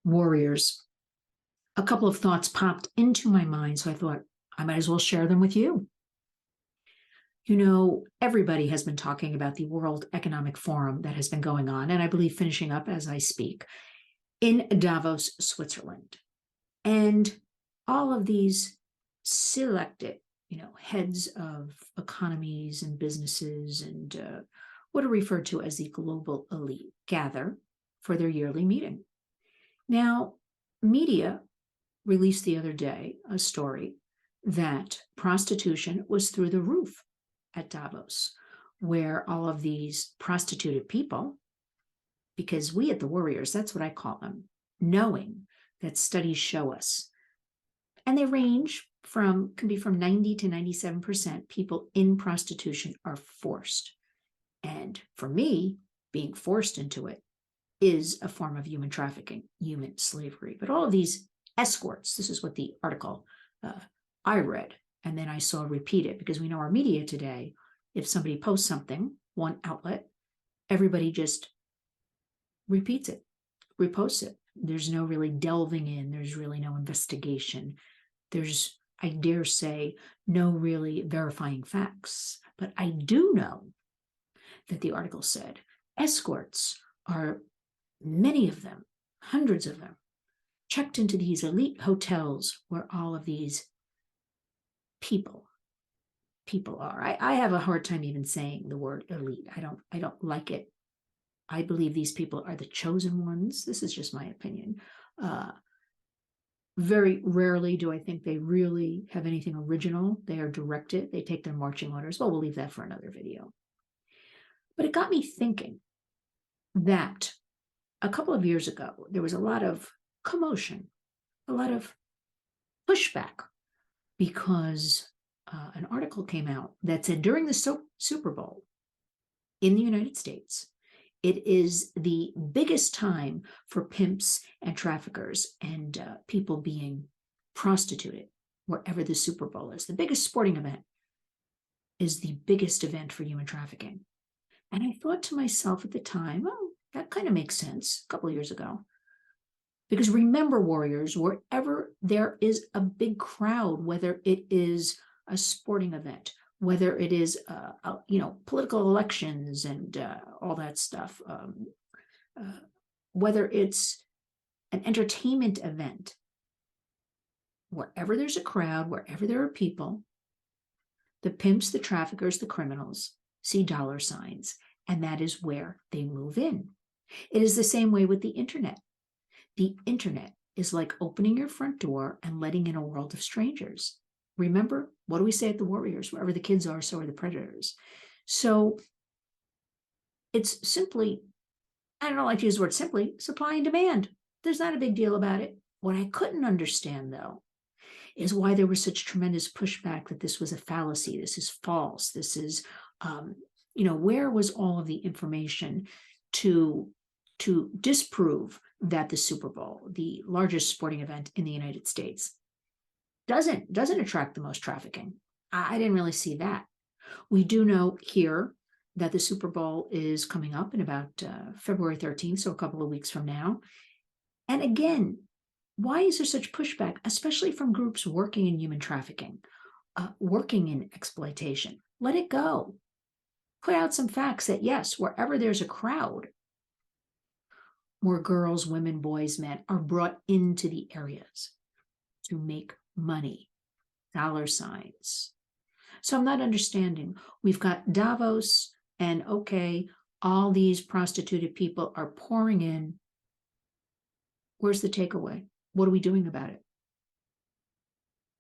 warriors, a couple of thoughts popped into my mind, so I thought I might as well share them with you. You know, everybody has been talking about the World Economic Forum that has been going on, and I believe finishing up as I speak, in Davos, Switzerland. And all of these selected, heads of economies and businesses and what are referred to as the global elite gather for their yearly meeting. Now, media released the other day a story that prostitution was through the roof at Davos, where all of these prostituted people, because we at the Warriors, that's what I call them, knowing that studies show us, and they can be from 90 to 97% people in prostitution are forced. And for me, being forced into it is a form of human trafficking, human slavery. But all of these escorts, this is what the article I read, and then I saw repeated, because we know our media today, if somebody posts something, one outlet, everybody just repeats it, reposts it. There's no really delving in. There's really no investigation. There's, I dare say, no really verifying facts. But I do know that the article said escorts are, many of them, hundreds of them, checked into these elite hotels where all of these people are. I have a hard time even saying the word elite. I don't like it. I believe these people are the chosen ones. This is just my opinion. Very rarely do I think they really have anything original. They are directed. They take their marching orders. Well, we'll leave that for another video. But it got me thinking that a couple of years ago, there was a lot of commotion, a lot of pushback, because an article came out that said during the Super Bowl in the United States, it is the biggest time for pimps and traffickers and people being prostituted wherever the Super Bowl is. The biggest sporting event is the biggest event for human trafficking. And I thought to myself at the time, oh, that kind of makes sense a couple of years ago. Because remember, warriors, wherever there is a big crowd, whether it is a sporting event, whether it is, political elections and all that stuff, whether it's an entertainment event, wherever there's a crowd, wherever there are people, the pimps, the traffickers, the criminals see dollar signs, and that is where they move in. It is the same way with the internet. The internet is like opening your front door and letting in a world of strangers. Remember, what do we say at the Warriors? Wherever the kids are, so are the predators. So it's simply, I don't like to use the word simply, supply and demand. There's not a big deal about it. What I couldn't understand, though, is why there was such tremendous pushback that this was a fallacy, this is false, this is, where was all of the information to disprove that the Super Bowl, the largest sporting event in the United States, doesn't attract the most trafficking? I didn't really see that. We do know here that the Super Bowl is coming up in about February 13th, so a couple of weeks from now. And again, why is there such pushback, especially from groups working in human trafficking, working in exploitation? Let it go. Put out some facts that, yes, wherever there's a crowd, more girls, women, boys, men are brought into the areas to make money, dollar signs. So I'm not understanding. We've got Davos, and okay, all these prostituted people are pouring in. Where's the takeaway? What are we doing about it?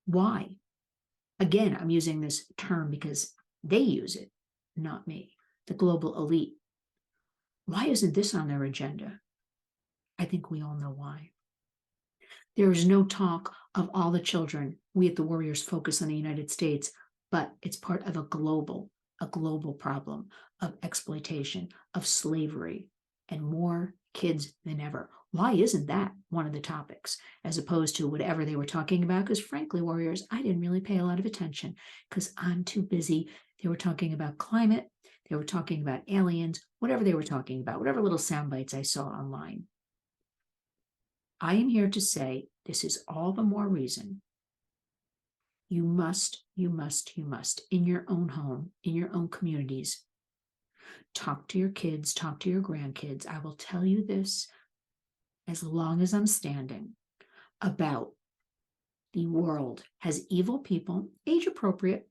Why? Again, I'm using this term because they use it, not me, the global elite. Why isn't this on their agenda? I think we all know why. There is no talk of all the children. We at the Warriors focus on the United States, but it's part of a global problem of exploitation, of slavery, and more kids than ever. Why isn't that one of the topics, as opposed to whatever they were talking about? Because frankly, Warriors, I didn't really pay a lot of attention because I'm too busy. They were talking about climate. They were talking about aliens, whatever they were talking about, whatever little sound bites I saw online. I am here to say this is all the more reason you must, in your own home, in your own communities, talk to your kids, talk to your grandkids. I will tell you this as long as I'm standing about the world has evil people, age appropriate,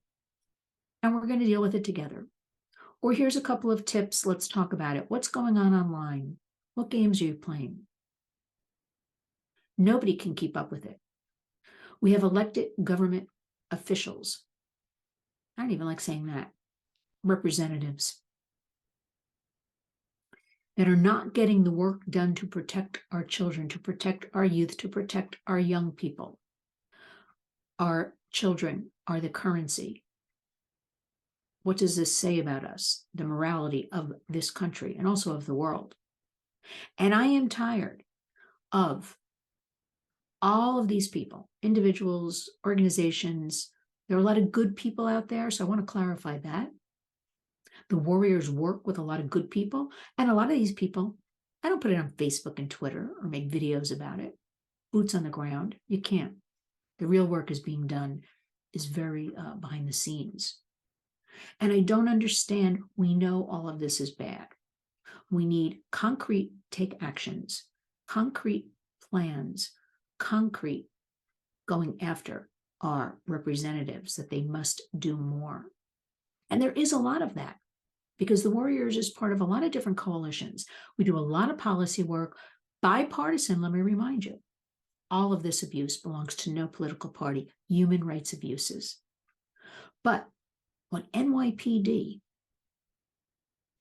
and we're going to deal with it together. Or here's a couple of tips. Let's talk about it. What's going on online? What games are you playing? Nobody can keep up with it. We have elected government officials. I don't even like saying that. Representatives that are not getting the work done to protect our children, to protect our youth, to protect our young people. Our children are the currency. What does this say about us, the morality of this country and also of the world? And I am tired of all of these people, individuals, organizations. There are a lot of good people out there, so I want to clarify that. The warriors work with a lot of good people, and a lot of these people, I don't put it on Facebook and Twitter or make videos about it. Boots on the ground, you can't. The real work is being done, is very behind the scenes. And I don't understand, we know all of this is bad. We need concrete take actions, concrete plans, concrete going after our representatives, that they must do more. And there is a lot of that, because the Warriors is part of a lot of different coalitions. We do a lot of policy work, bipartisan, let me remind you. All of this abuse belongs to no political party, human rights abuses. But when NYPD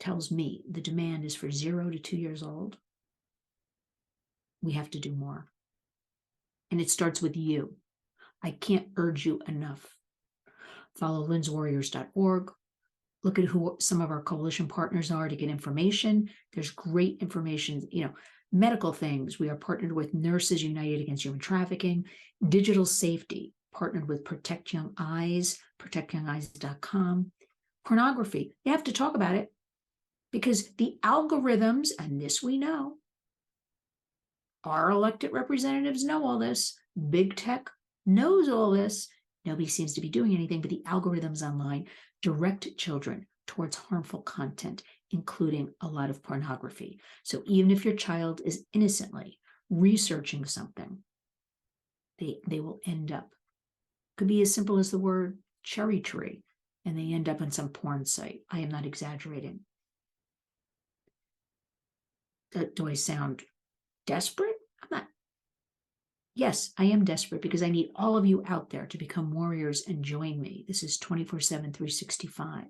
tells me the demand is for 0 to 2 years old, we have to do more. And it starts with you. I can't urge you enough. Follow lynswarriors.org. Look at who some of our coalition partners are to get information. There's great information, medical things. We are partnered with Nurses United Against Human Trafficking, digital safety, partnered with Protect Young Eyes, protectyoungeyes.com. Pornography, you have to talk about it, because the algorithms, and this we know, our elected representatives know all this. Big tech knows all this. Nobody seems to be doing anything, but the algorithms online direct children towards harmful content, including a lot of pornography. So even if your child is innocently researching something, they will end up, could be as simple as the word cherry tree, and they end up on some porn site. I am not exaggerating. Do I sound desperate? I'm not. Yes, I am desperate, because I need all of you out there to become warriors and join me. This is 24/7, 365.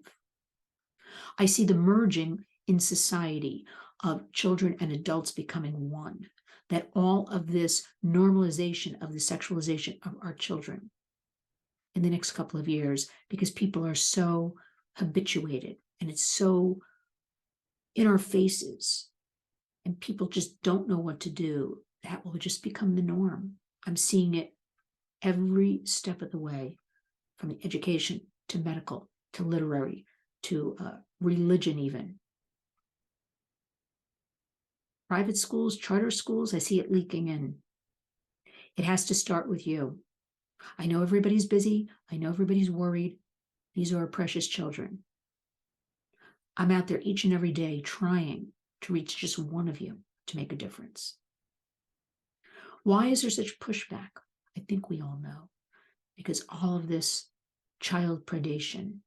I see the merging in society of children and adults becoming one, that all of this normalization of the sexualization of our children in the next couple of years, because people are so habituated and it's so in our faces, and people just don't know what to do, that will just become the norm. I'm seeing it every step of the way, from the education to medical to literary to religion even. Private schools, charter schools, I see it leaking in. It has to start with you. I know everybody's busy. I know everybody's worried. These are our precious children. I'm out there each and every day trying to reach just one of you to make a difference. Why is there such pushback? I think we all know. Because all of this child predation,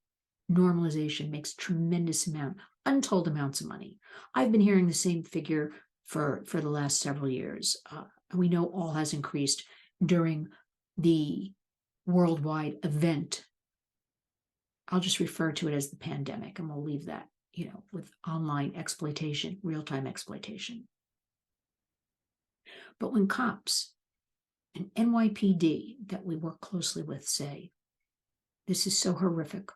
normalization makes tremendous untold amounts of money. I've been hearing the same figure for the last several years. We know all has increased during the worldwide event. I'll just refer to it as the pandemic, and we'll leave that, with online exploitation, real-time exploitation. But when cops and NYPD that we work closely with say, this is so horrific,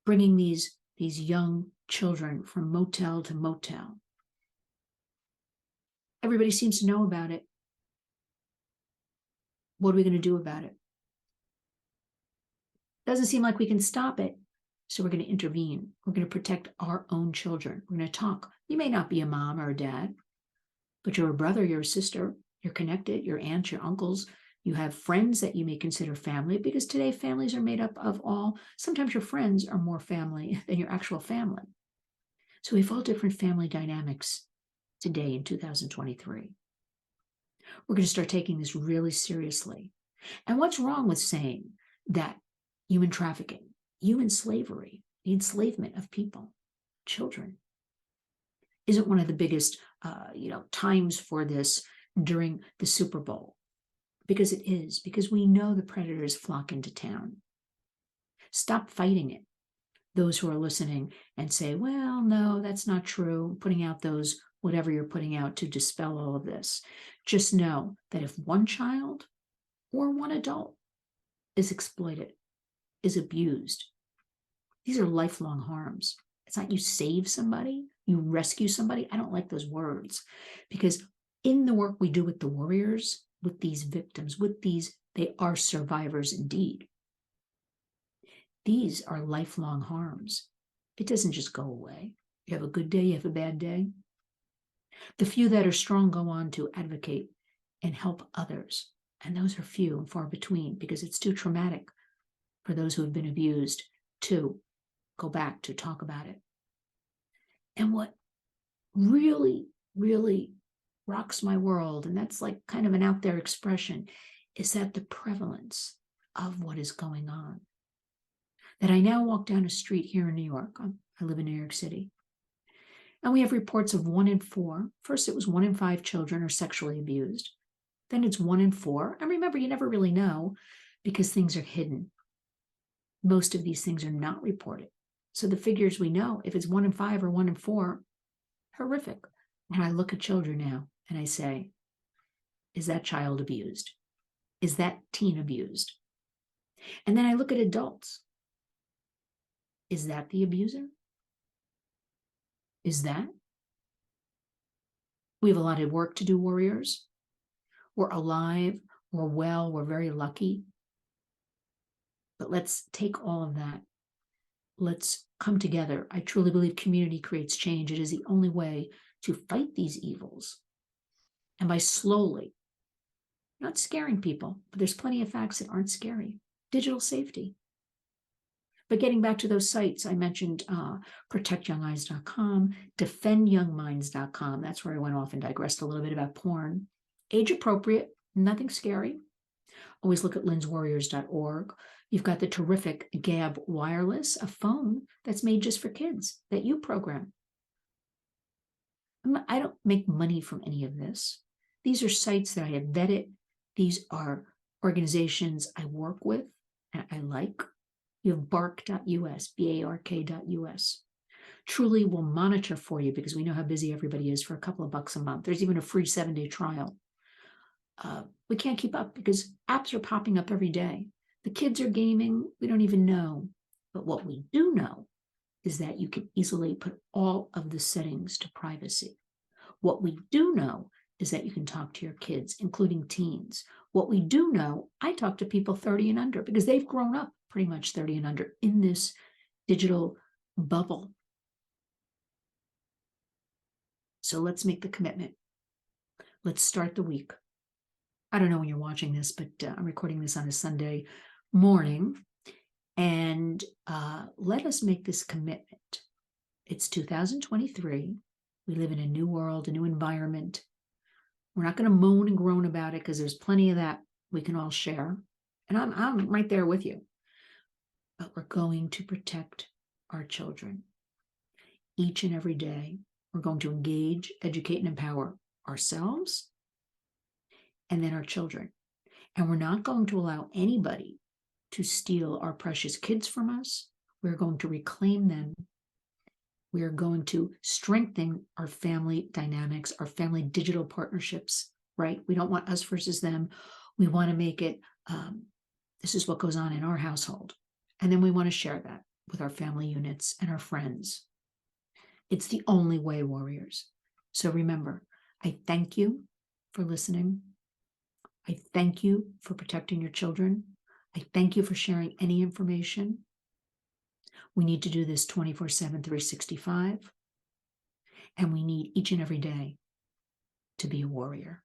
bringing these young children from motel to motel, everybody seems to know about it. What are we going to do about it? Doesn't seem like we can stop it. So we're going to intervene. We're going to protect our own children. We're going to talk. You may not be a mom or a dad, but you're a brother, you're a sister, you're connected, your aunts, your uncles, you have friends that you may consider family, because today families are made up of all, sometimes your friends are more family than your actual family. So we have all different family dynamics today in 2023. We're going to start taking this really seriously. And what's wrong with saying that human trafficking, human slavery, the enslavement of people, children, isn't one of the biggest times for this during the Super Bowl? Because it is, because we know the predators flock into town. Stop fighting it. Those who are listening and say, well, no, that's not true, putting out those, whatever you're putting out to dispel all of this. Just know that if one child or one adult is exploited, is abused, these are lifelong harms. It's not you save somebody, you rescue somebody. I don't like those words, because in the work we do with the warriors, with these victims, with these, they are survivors indeed. These are lifelong harms. It doesn't just go away. You have a good day, you have a bad day. The few that are strong go on to advocate and help others. And those are few and far between, because it's too traumatic for those who have been abused to go back to talk about it. And what really, really rocks my world, and that's like kind of an out there expression, is that the prevalence of what is going on. That I now walk down a street here in New York. I live in New York City. And we have reports of 1 in 4. First, it was 1 in 5 children are sexually abused. Then it's 1 in 4. And remember, you never really know, because things are hidden. Most of these things are not reported. So the figures we know, if it's 1 in 5 or 1 in 4, horrific. And I look at children now and I say, is that child abused? Is that teen abused? And then I look at adults. Is that the abuser? Is that? We have a lot of work to do, warriors. We're alive, we're well, we're very lucky. But let's take all of that. Let's come together. I truly believe community creates change. It is the only way to fight these evils. And by slowly, not scaring people, but there's plenty of facts that aren't scary. Digital safety. But getting back to those sites, I mentioned protectyoungeyes.com, defendyoungminds.com. That's where I went off and digressed a little bit about porn. Age appropriate, nothing scary. Always look at lynswarriors.org. You've got the terrific Gab Wireless, a phone that's made just for kids that you program. I don't make money from any of this. These are sites that I have vetted. These are organizations I work with and I like. You have bark.us, bark.us. Truly will monitor for you, because we know how busy everybody is, for a couple of bucks a month. There's even a free 7-day trial. We can't keep up because apps are popping up every day. The kids are gaming. We don't even know. But what we do know is that you can easily put all of the settings to privacy. What we do know is that you can talk to your kids, including teens. What we do know, I talk to people 30 and under, because they've grown up pretty much 30 and under in this digital bubble. So let's make the commitment. Let's start the week. I don't know when you're watching this, but I'm recording this on a Sunday morning. And let us make this commitment. It's 2023. We live in a new world, a new environment. We're not going to moan and groan about it, because there's plenty of that we can all share. And I'm right there with you. But we're going to protect our children. Each and every day, we're going to engage, educate, and empower ourselves and then our children. And we're not going to allow anybody to steal our precious kids from us. We're going to reclaim them. We are going to strengthen our family dynamics, our family digital partnerships, right? We don't want us versus them. We want to make it, this is what goes on in our household. And then we want to share that with our family units and our friends. It's the only way, warriors. So remember, I thank you for listening. I thank you for protecting your children. I thank you for sharing any information. We need to do this 24/7, 365. And we need each and every day to be a warrior.